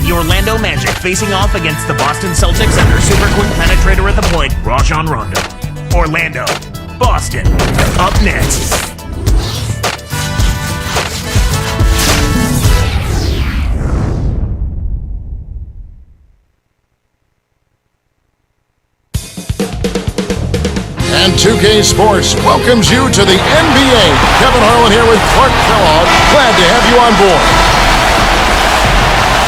The Orlando Magic facing off against the Boston Celtics and their super quick penetrator at the point, Rajon Rondo. Orlando, Boston, up next. And 2K Sports welcomes you to the NBA. Kevin Harlan here with Clark Kellogg. Glad to have you on board.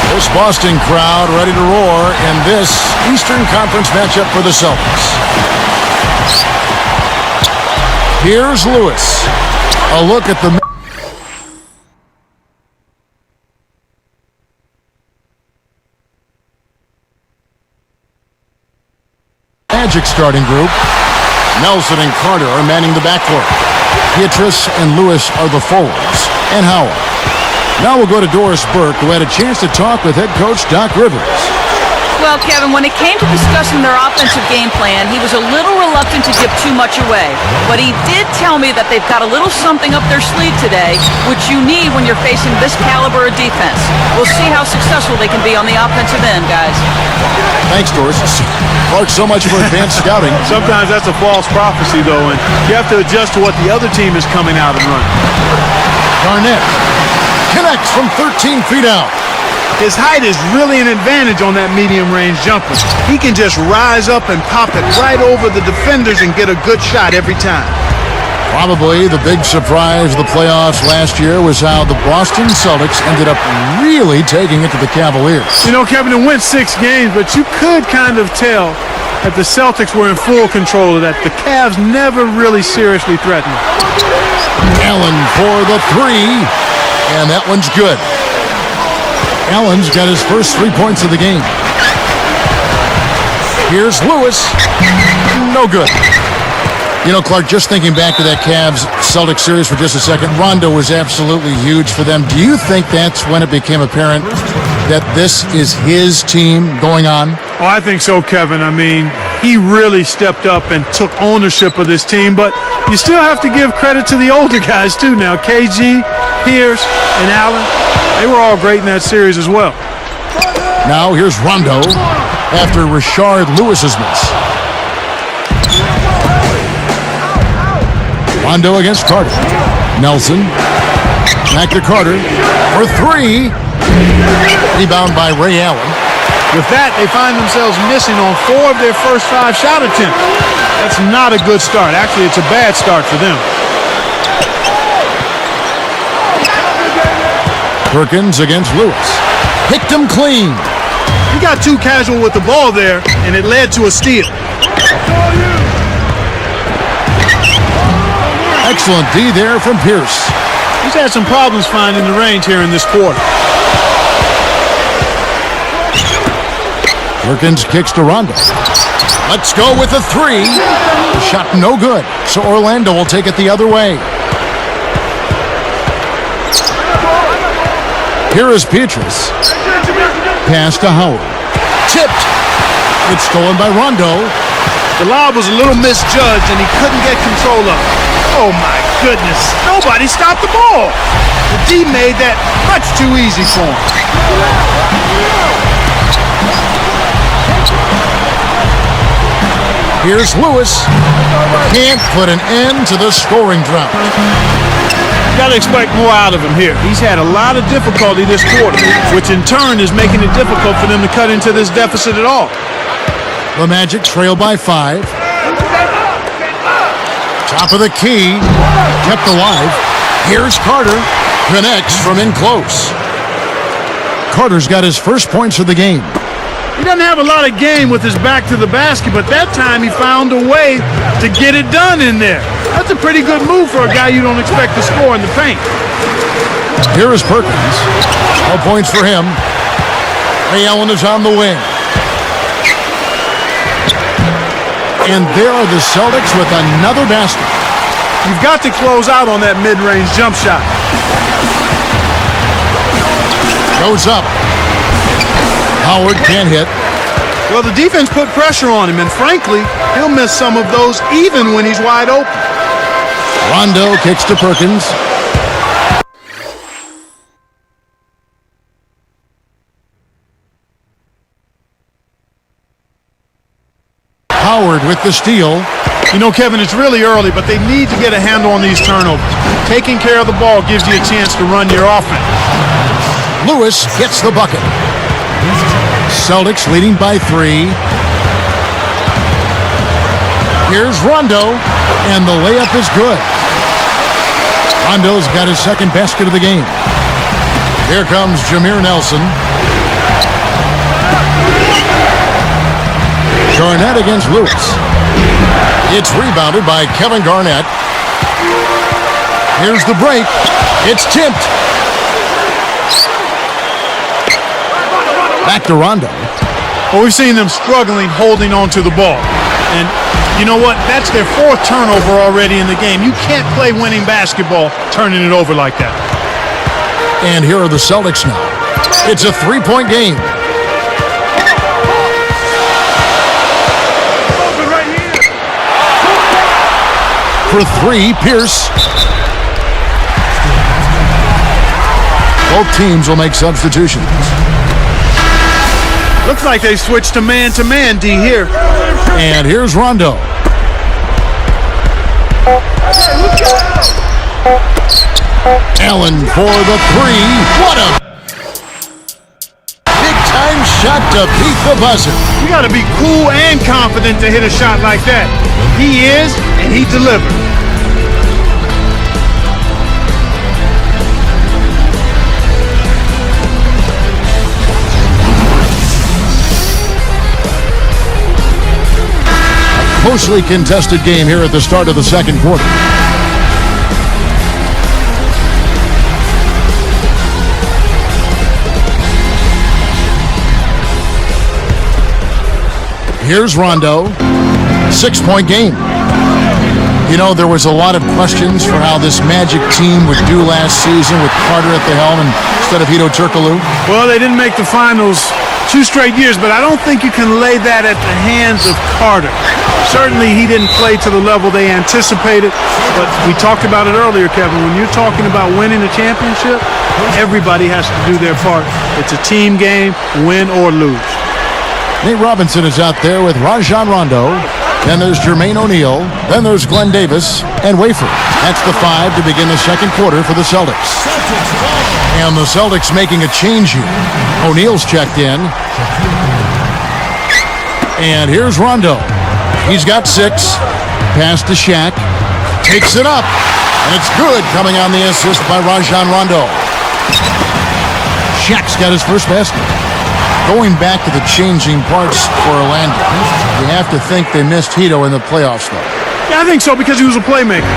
This Boston crowd ready to roar in this Eastern Conference matchup for the Celtics. Here's Lewis. A look at the Magic starting group. Nelson and Carter are manning the backcourt. Pietrus and Lewis are the forwards, and Howard. Now we'll go to Doris Burke, who had a chance to talk with head coach Doc Rivers. Well, Kevin, when it came to discussing their offensive game plan, he was a little reluctant to give too much away. But he did tell me that they've got a little something up their sleeve today, which you need when you're facing this caliber of defense. We'll see how successful they can be on the offensive end, guys. Thanks, Doris. Clark, so much for advanced scouting. Sometimes that's a false prophecy, though, and you have to adjust to what the other team is coming out and running. Garnett connects from 13 feet out. His height is really an advantage on that medium-range jumper. He can just rise up and pop it right over the defenders and get a good shot every time. Probably the big surprise of the playoffs last year was how the Boston Celtics ended up really taking it to the Cavaliers. You know, Kevin, it went 6 games, but you could kind of tell that the Celtics were in full control of that. The Cavs never really seriously threatened. Allen for the 3, and that one's good. Allen's got his first 3 points of the game. Here's Lewis. No good. You know, Clark, just thinking back to that Cavs-Celtics series for just a second, Rondo was absolutely huge for them. Do you think that's when it became apparent that this is his team going on? Oh, I think so, Kevin. I mean, he really stepped up and took ownership of this team, but you still have to give credit to the older guys, too, now. KG, Pierce, and Allen, they were all great in that series as well. Now here's Rondo after Rashard Lewis's miss. Rondo against Carter. Nelson. Back to Carter for 3. Rebound by Ray Allen. With that, they find themselves missing on 4 of their first 5 shot attempts. That's not a good start. Actually, it's a bad start for them. Perkins against Lewis. Picked him clean. He got too casual with the ball there, and it led to a steal. Excellent D there from Pierce. He's had some problems finding the range here in this quarter. Perkins kicks to Rondo. Let's go with a 3. The shot no good, so Orlando will take it the other way. Here is Pietrus. Pass to Howard. Tipped. It's stolen by Rondo. The lob was a little misjudged, and he couldn't get control of it. Oh, my goodness. Nobody stopped the ball. The D made that much too easy for him. Here's Lewis. Can't put an end to the scoring drought. Got to expect more out of him here. He's had a lot of difficulty this quarter, which in turn is making it difficult for them to cut into this deficit at all. The Magic trail by 5. Top of the key. Kept alive. Here's Carter. Connects from in close. Carter's got his first points of the game. He doesn't have a lot of game with his back to the basket, but that time he found a way to get it done in there. That's a pretty good move for a guy you don't expect to score in the paint. Here is Perkins. All points for him. Ray Allen is on the wing. And there are the Celtics with another basket. You've got to close out on that mid-range jump shot. Goes up. Howard can't hit. Well, the defense put pressure on him, and frankly, he'll miss some of those even when he's wide open. Rondo kicks to Perkins. Howard with the steal. You know, Kevin, it's really early, but they need to get a handle on these turnovers. Taking care of the ball gives you a chance to run your offense. Lewis gets the bucket. Celtics leading by 3. Here's Rondo, and the layup is good. Rondo's got his second basket of the game. Here comes Jameer Nelson. Garnett against Lewis. It's rebounded by Kevin Garnett. Here's the break. It's tipped. Back to Rondo. Well, we've seen them struggling holding on to the ball. And you know what? That's their 4th turnover already in the game. You can't play winning basketball turning it over like that. And here are the Celtics now. It's a 3-point game. For 3, Pierce. Both teams will make substitutions. Looks like they switched to man-to-man, D, here. And here's Rondo. Allen for the 3. What a big-time shot to beat the buzzer. You got to be cool and confident to hit a shot like that. He is, and he delivered. Closely contested game here at the start of the second quarter. Here's Rondo. 6-point game. You know, there was a lot of questions for how this Magic team would do last season with Carter at the helm instead of Hedo Turkoglu. Well, they didn't make the finals 2 straight years, but I don't think you can lay that at the hands of Carter. Certainly, he didn't play to the level they anticipated, but we talked about it earlier, Kevin. When you're talking about winning a championship, everybody has to do their part. It's a team game, win or lose. Nate Robinson is out there with Rajon Rondo. Then there's Jermaine O'Neal. Then there's Glenn Davis and Wafer. That's the 5 to begin the second quarter for the Celtics. And the Celtics making a change here. O'Neal's checked in. And here's Rondo. He's got 6. Pass to Shaq. Takes it up. And it's good, coming on the assist by Rajon Rondo. Shaq's got his first basket. Going back to the changing parts for Orlando, you have to think they missed Hedo in the playoffs, though. Yeah, I think so, because he was a playmaker.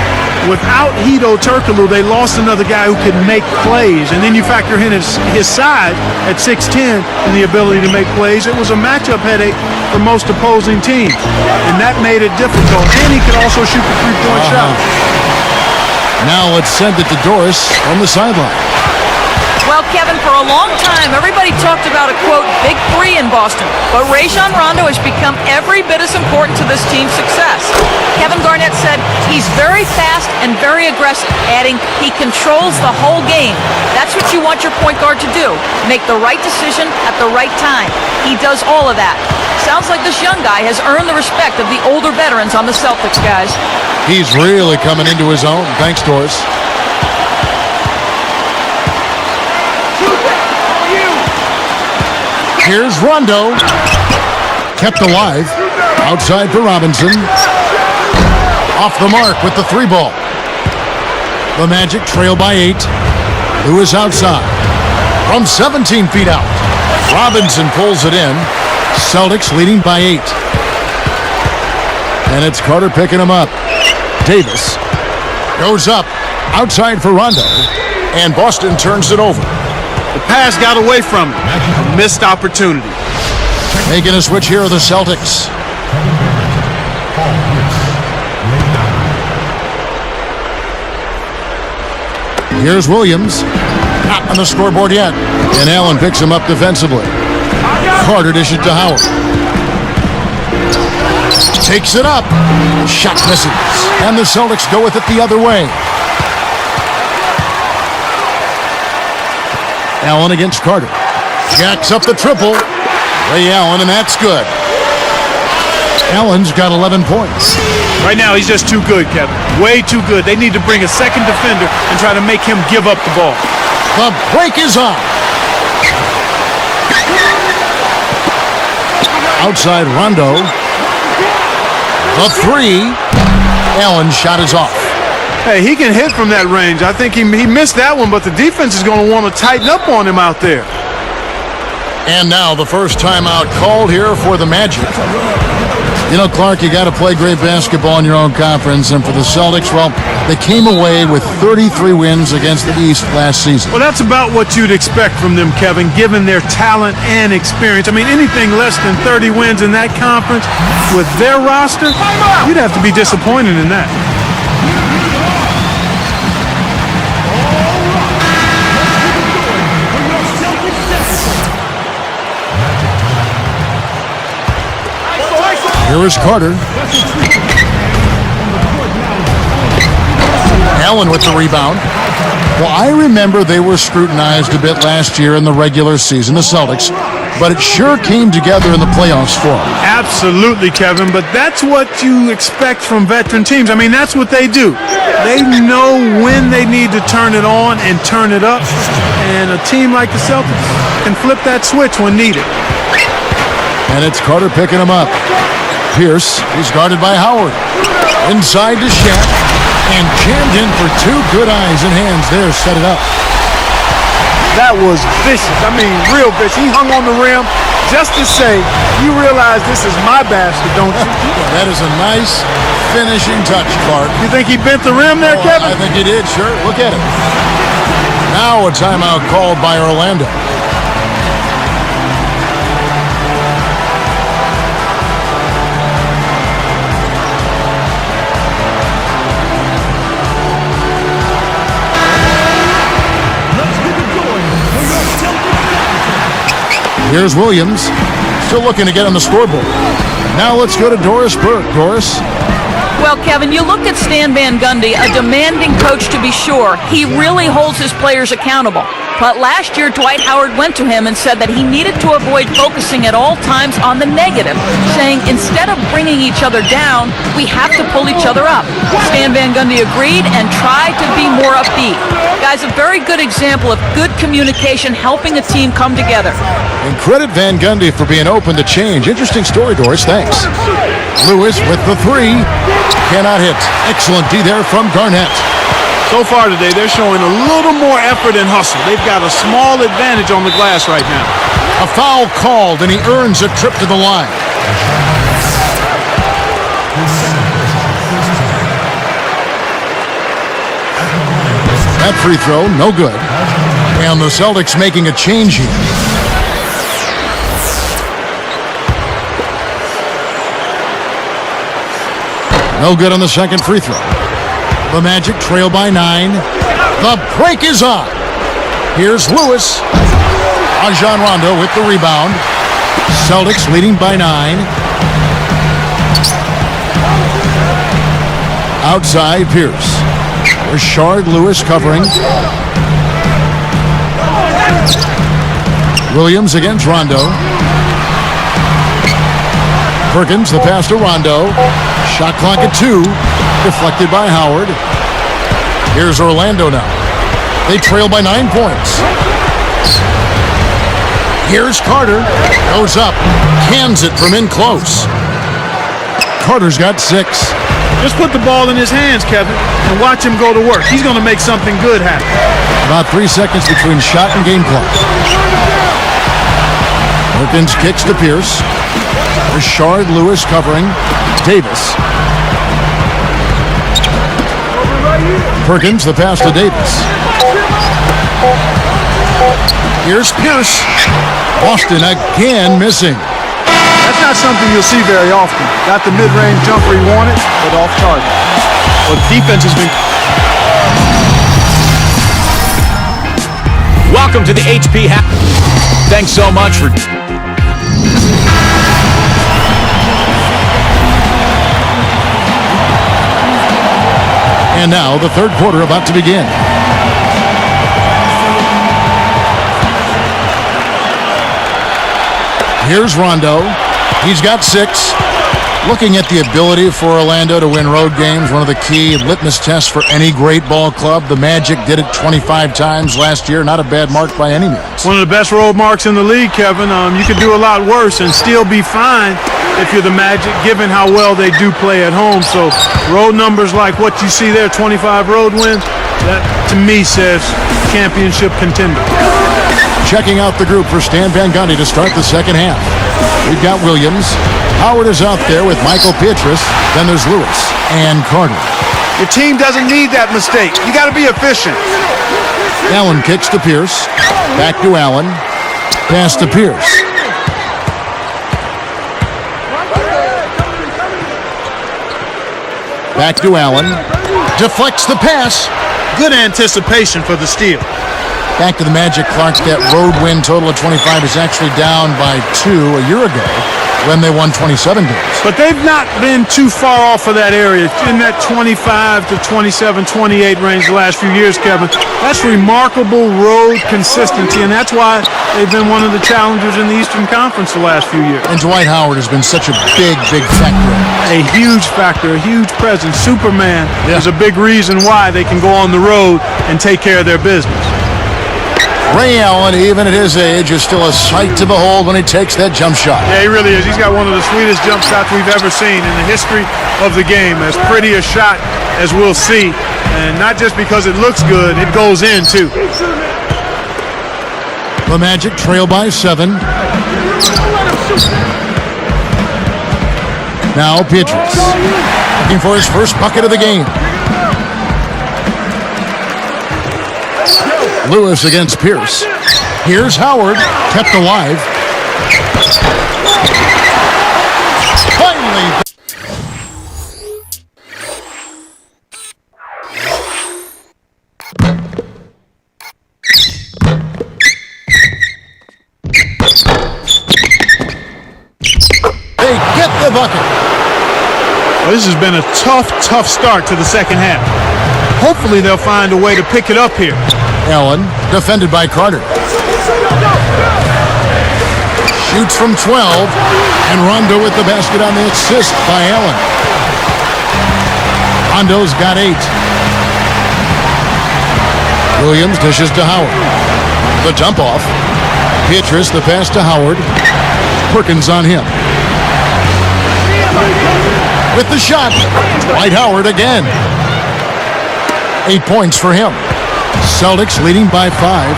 Without Hedo Turkoglu, they lost another guy who could make plays. And then you factor in his size at 6'10" and the ability to make plays. It was a matchup headache for most opposing teams. And that made it difficult. And he could also shoot the 3-point shot. Now let's send it to Doris on the sideline. Well, Kevin, for a long time, everybody talked about a, quote, big 3 in Boston. But Rajon Rondo has become every bit as important to this team's success. Kevin Garnett said he's very fast and very aggressive, adding he controls the whole game. That's what you want your point guard to do, make the right decision at the right time. He does all of that. Sounds like this young guy has earned the respect of the older veterans on the Celtics, guys. He's really coming into his own. Thanks, Doris. Here's Rondo. Kept alive. Outside for Robinson. Off the mark with the 3 ball. The Magic trail by 8. Lewis outside. From 17 feet out. Robinson pulls it in. Celtics leading by 8. And it's Carter picking him up. Davis goes up. Outside for Rondo. And Boston turns it over. The pass got away from him. A missed opportunity. Making a switch here are the Celtics. Here's Williams. Not on the scoreboard yet. And Allen picks him up defensively. Carter dishes to Howard. Takes it up. Shot misses. And the Celtics go with it the other way. Allen against Carter. Jacks up the triple. Ray Allen, and that's good. Allen's got 11 points. Right now, he's just too good, Kevin. Way too good. They need to bring a second defender and try to make him give up the ball. The break is on. Outside Rondo. The three. Allen's shot is off. Hey, he can hit from that range. I think he missed that one, but the defense is going to want to tighten up on him out there. And now the first timeout called here for the Magic. You know, Clark, you got to play great basketball in your own conference. And for the Celtics, well, they came away with 33 wins against the East last season. Well, that's about what you'd expect from them, Kevin, given their talent and experience. I mean, anything less than 30 wins in that conference with their roster, you'd have to be disappointed in that. Here is Carter. Allen with the rebound. Well, I remember they were scrutinized a bit last year in the regular season, the Celtics, but it sure came together in the playoffs for them. Absolutely, Kevin, but that's what you expect from veteran teams. I mean, that's what they do. They know when they need to turn it on and turn it up, and a team like the Celtics can flip that switch when needed. And it's Carter picking him up. Pierce is guarded by Howard. Inside to Shaq. And jammed in for two good eyes and hands there. Set it up. That was vicious. I mean, real vicious. He hung on the rim just to say, you realize this is my basket, don't you? That is a nice finishing touch, Clark. You think he bent the rim there, Kevin? I think he did, sure. Look at it. Now a timeout called by Orlando. Here's Williams, still looking to get on the scoreboard. Now let's go to Doris Burke. Doris? Well, Kevin, you look at Stan Van Gundy, a demanding coach to be sure. He really holds his players accountable. But last year, Dwight Howard went to him and said that he needed to avoid focusing at all times on the negative, saying instead of bringing each other down, we have to pull each other up. Stan Van Gundy agreed and tried to be more upbeat. Guys, a very good example of good communication helping a team come together. And credit Van Gundy for being open to change. Interesting story, Doris. Thanks. Lewis with the three. Cannot hit. Excellent D there from Garnett. So far today, they're showing a little more effort and hustle. They've got a small advantage on the glass right now. A foul called, and he earns a trip to the line. That free throw, no good. And the Celtics making a change here. No good on the second free throw. The Magic trail by 9. The break is on. Here's Lewis. Rajon Rondo with the rebound. Celtics leading by 9. Outside, Pierce. Rashard Lewis covering. Williams against Rondo. Perkins, the pass to Rondo. Shot clock at 2. Deflected by Howard. Here's Orlando now. They trail by 9 points. Here's Carter. Goes up. Cans it from in close. Carter's got 6. Just put the ball in his hands, Kevin, and watch him go to work. He's going to make something good happen. About 3 seconds between shot and game clock. Perkins kicks to Pierce. Rashard Lewis covering. Davis. Perkins, the pass to Davis. Here's Pierce. Boston again missing. That's not something you'll see very often. Got the mid-range jumper he wanted, but off target. Well, defense has been... Welcome to the HP Hack. Thanks so much for... And now the third quarter about to begin. Here's Rondo. He's got 6. Looking at the ability for Orlando to win road games, one of the key litmus tests for any great ball club. The Magic did it 25 times last year. Not a bad mark by any means. One of the best road marks in the league, Kevin. You could do a lot worse and still be fine if you're the Magic, given how well they do play at home. So road numbers like what you see there, 25 road wins, that to me says championship contender. Checking out the group for Stan Van Gundy to start the second half. We've got Williams. Howard is out there with Michael Pietrus. Then there's Lewis and Carter. Your team doesn't need that mistake. You got to be efficient. Allen kicks to Pierce. Back to Allen. Pass to Pierce. Back to Allen. Deflects the pass. Good anticipation for the steal. Back to the Magic. Clark, that road win total of 25 is actually down by 2 a year ago when they won 27 games. But they've not been too far off of that area. In that 25 to 27, 28 range the last few years, Kevin. That's remarkable road consistency, and that's why they've been one of the challengers in the Eastern Conference the last few years. And Dwight Howard has been such a big factor. A huge factor, a huge presence. Superman is a big reason why they can go on the road and take care of their business. Ray Allen, even at his age, is still a sight to behold when he takes that jump shot. Yeah, he really is. He's got one of the sweetest jump shots we've ever seen in the history of the game. As pretty a shot as we'll see. And not just because it looks good, it goes in, too. The Magic trail by 7. Now Pietrus, looking for his first bucket of the game. Lewis against Pierce. Here's Howard, kept alive. Finally. They get the bucket. Well, this has been a tough start to the second half. Hopefully they'll find a way to pick it up here. Allen, defended by Carter. Shoots from 12, and Rondo with the basket on the assist by Allen. Rondo's got 8. Williams dishes to Howard. The dump off. Pietrus, the pass to Howard. Perkins on him. With the shot, Dwight Howard again. 8 points for him. Celtics leading by 5.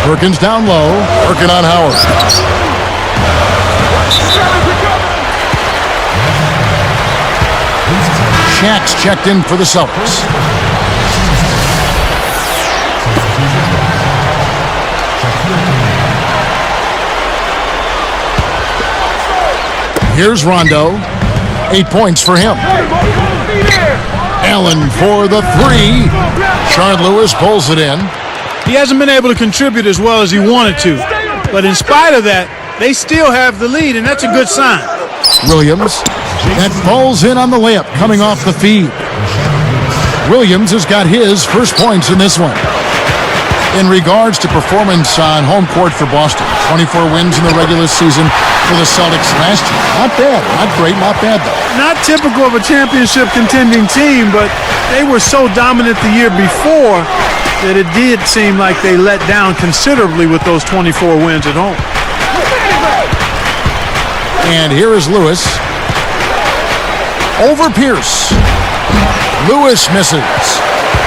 Perkins down low, working on Howard. Shaq's checked in for the Celtics. Here's Rondo. 8 points for him. Allen for the 3. Shard Lewis pulls it in. He hasn't been able to contribute as well as he wanted to. But in spite of that, they still have the lead, and that's a good sign. Williams. That falls in on the layup coming off the feed. Williams has got his first points in this one. In regards to performance on home court for Boston, 24 wins in the regular season for the Celtics last year. Not bad. Not great. Not bad, though. Not typical of a championship contending team, but they were so dominant the year before that it did seem like they let down considerably with those 24 wins at home. And here is Lewis. Over Pierce. Lewis misses.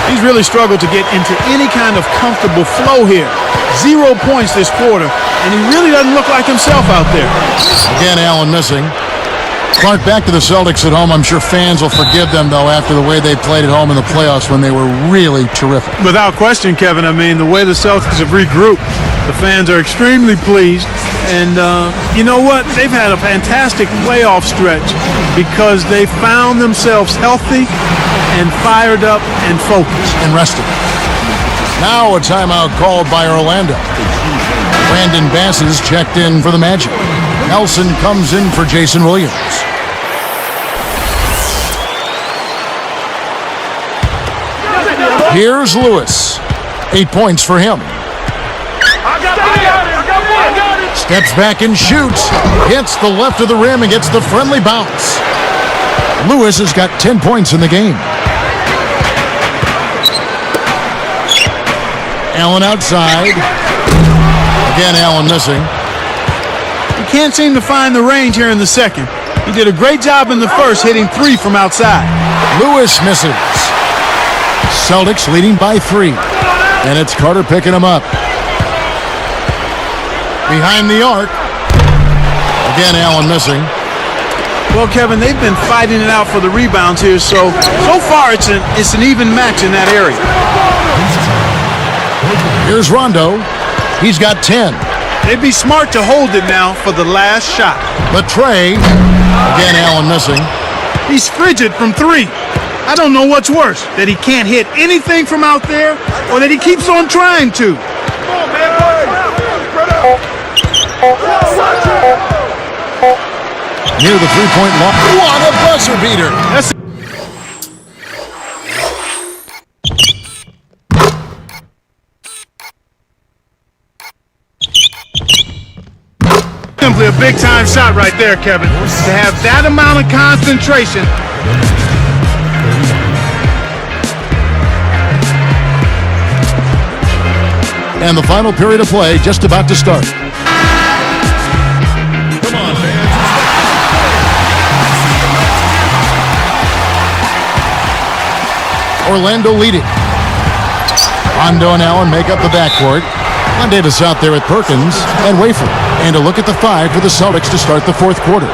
He's really struggled to get into any kind of comfortable flow here. 0 points this quarter, and he really doesn't look like himself out there. Again, Allen missing. Clark, back to the Celtics at home. I'm sure fans will forgive them, though, after the way they played at home in the playoffs when they were really terrific. Without question, Kevin. I mean, the way the Celtics have regrouped, the fans are extremely pleased. And you know what? They've had a fantastic playoff stretch because they found themselves healthy and fired up and focused. And rested. Now a timeout called by Orlando. Brandon Bass is checked in for the Magic. Nelson comes in for Jason Williams. Here's Lewis. 8 points for him. Steps back and shoots. Hits the left of the rim and gets the friendly bounce. Lewis has got 10 points in the game. Allen outside. Again, Allen missing. He can't seem to find the range here in the second. He did a great job in the first, hitting 3 from outside. Lewis misses. Celtics leading by 3. And it's Carter picking him up. Behind the arc. Again, Allen missing. Well, Kevin, they've been fighting it out for the rebounds here, so far it's an even match in that area. Here's Rondo. He's got 10. They'd be smart to hold it now for the last shot. But Trey. Again, Allen missing. He's frigid from 3. I don't know what's worse, that he can't hit anything from out there or that he keeps on trying to. Near the three-point line. What a buzzer beater. That's simply a big-time shot right there, Kevin. To have that amount of concentration. And the final period of play just about to start. Come on, fans. Orlando leading. Rondo and Allen make up the backcourt. Glenn Davis out there with Perkins and Wafer. And a look at the 5 for the Celtics to start the fourth quarter.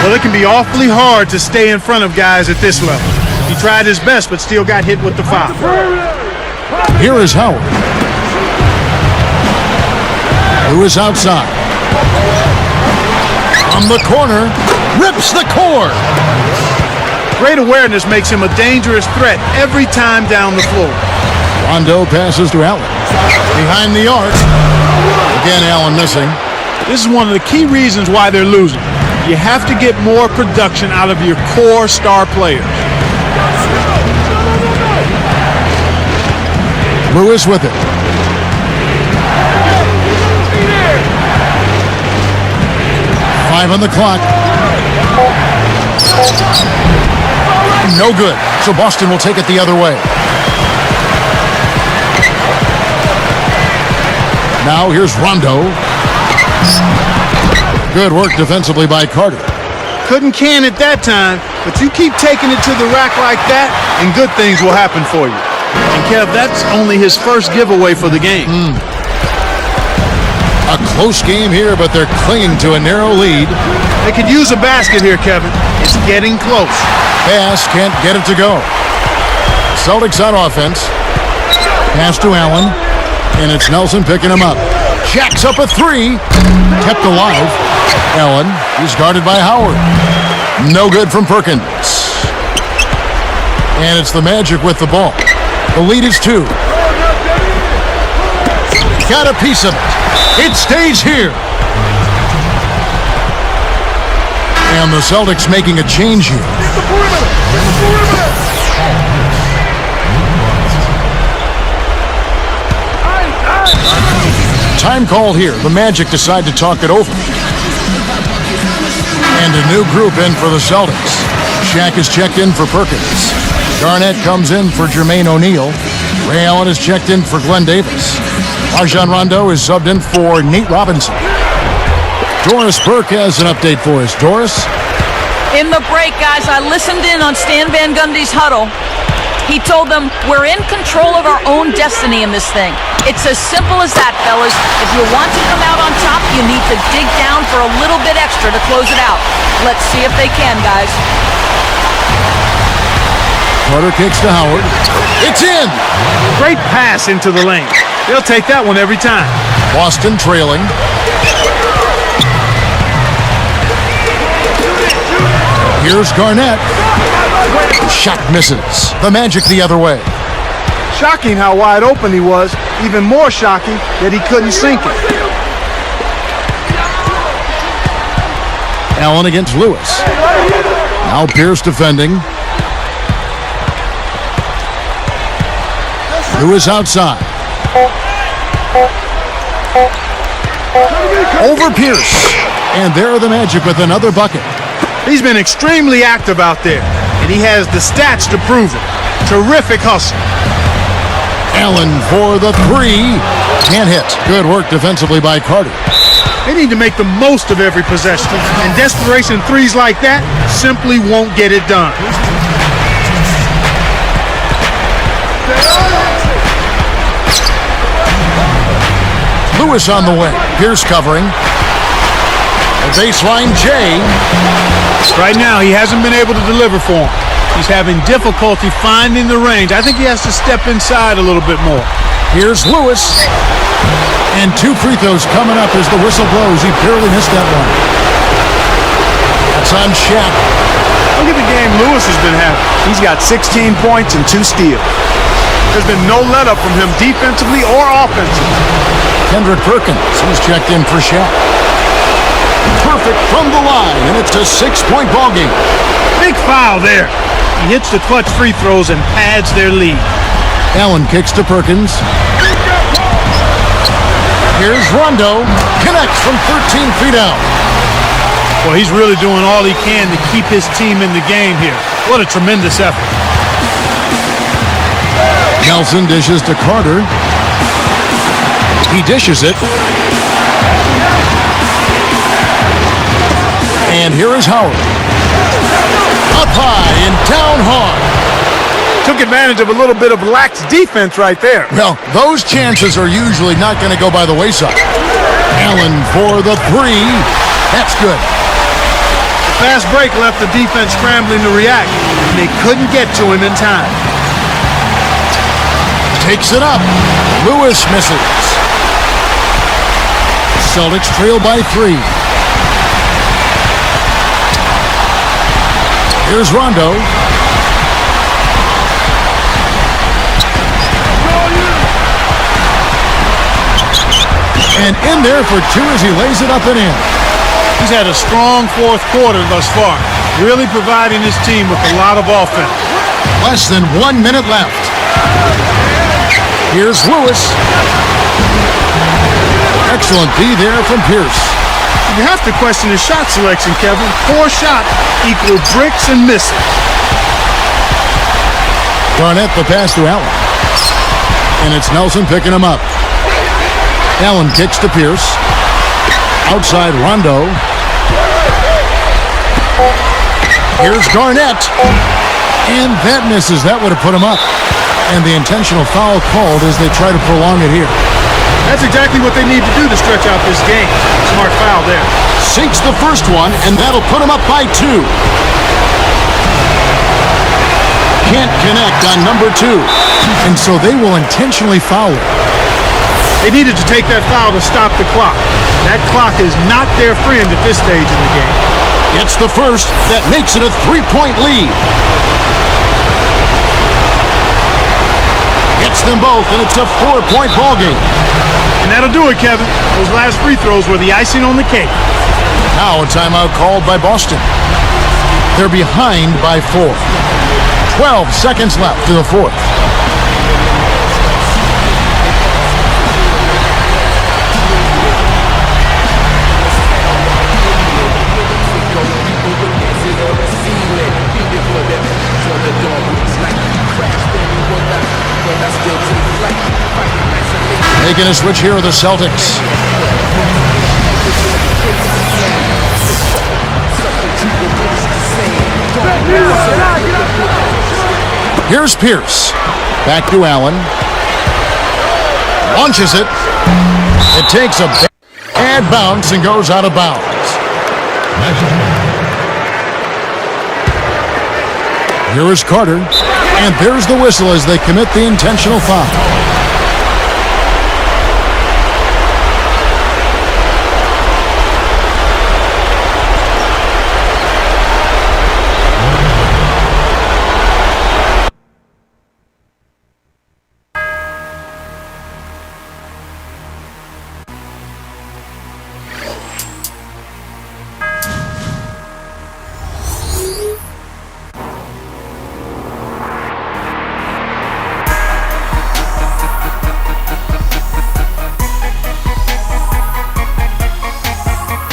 Well, it can be awfully hard to stay in front of guys at this level. He tried his best, but still got hit with the foul. Here is Howard. Lewis outside. From the corner, rips the core. Great awareness makes him a dangerous threat every time down the floor. Rondo passes to Allen. Behind the arc. Again, Allen missing. This is one of the key reasons why they're losing. You have to get more production out of your core star players. Lewis with it. Five on the clock. No good. So Boston will take it the other way. Now here's Rondo. Good work defensively by Carter. Couldn't can it that time, but you keep taking it to the rack like that, and good things will happen for you. And Kev, that's only his first giveaway for the game. A close game here, but they're clinging to a narrow lead. They could use a basket here, Kevin. It's getting close. Pass can't get it to go. Celtics on offense. Pass to Allen, and it's Nelson picking him up. Jacks up a 3. Kept alive. Allen, he's guarded by Howard. No good from Perkins. And it's the Magic with the ball. The lead is 2. Got a piece of it. It stays here. And the Celtics making a change here. Time called here. The Magic decide to talk it over. And a new group in for the Celtics. Shaq is checked in for Perkins. Garnett comes in for Jermaine O'Neal. Ray Allen is checked in for Glenn Davis. Rajon Rondo is subbed in for Nate Robinson. Doris Burke has an update for us. Doris? In the break, guys, I listened in on Stan Van Gundy's huddle. He told them, we're in control of our own destiny in this thing. It's as simple as that, fellas. If you want to come out on top, you need to dig down for a little bit extra to close it out. Let's see if they can, guys. Carter kicks to Howard. It's in! Great pass into the lane. They'll take that one every time. Boston trailing. Here's Garnett. Shot misses. The Magic the other way. Shocking how wide open he was. Even more shocking that he couldn't sink it. Allen against Lewis. Now Pierce defending. Lewis outside. Over Pierce. And there are the Magic with another bucket. He's been extremely active out there, and he has the stats to prove it. Terrific hustle. Allen for the three. Can't hit. Good work defensively by Carter. They need to make the most of every possession, and desperation threes like that simply won't get it done. Lewis on the way. Pierce covering. The baseline J. Right now, he hasn't been able to deliver for him. He's having difficulty finding the range. I think he has to step inside a little bit more. Here's Lewis. And 2 free throws coming up as the whistle blows. He barely missed that one. That's on Shaq. Look at the game Lewis has been having. He's got 16 points and 2 steals. There's been no let-up from him defensively or offensively. Kendrick Perkins, he's checked in for Shaq. Perfect from the line, and it's a 6-point ball game. Big foul there. He hits the clutch free throws and pads their lead. Allen kicks to Perkins. Here's Rondo. Connects from 13 feet out. Well, he's really doing all he can to keep his team in the game here. What a tremendous effort. Nelson dishes to Carter. He dishes it. And here is Howard. Up high and down hard. Took advantage of a little bit of lax defense right there. Well, those chances are usually not going to go by the wayside. Allen for the three. That's good. The fast break left the defense scrambling to react, and they couldn't get to him in time. Takes it up. Lewis misses. Celtics trail by 3. Here's Rondo. And in there for 2 as he lays it up and in. He's had a strong fourth quarter thus far, really providing his team with a lot of offense. Less than 1 minute left. Here's Lewis. Excellent D there from Pierce. You have to question his shot selection, Kevin. 4 shots equal bricks and misses. Garnett the pass to Allen. And it's Nelson picking him up. Allen kicks to Pierce. Outside Rondo. Here's Garnett. And that misses. That would have put him up. And the intentional foul called as they try to prolong it here. That's exactly what they need to do to stretch out this game. Smart foul there. Sinks the first one, and that'll put him up by 2. Can't connect on number 2. And so they will intentionally foul it. They needed to take that foul to stop the clock. That clock is not their friend at this stage in the game. It's the first that makes it a 3-point lead. Gets them both, and it's a 4-point ball game. And that'll do it, Kevin. Those last free throws were the icing on the cake. Now a timeout called by Boston. They're behind by 4. 12 seconds left to the 4th. Making a switch here are the Celtics. Here's Pierce. Back to Allen. Launches it. It takes a bad bounce and goes out of bounds. Here is Carter. And there's the whistle as they commit the intentional foul.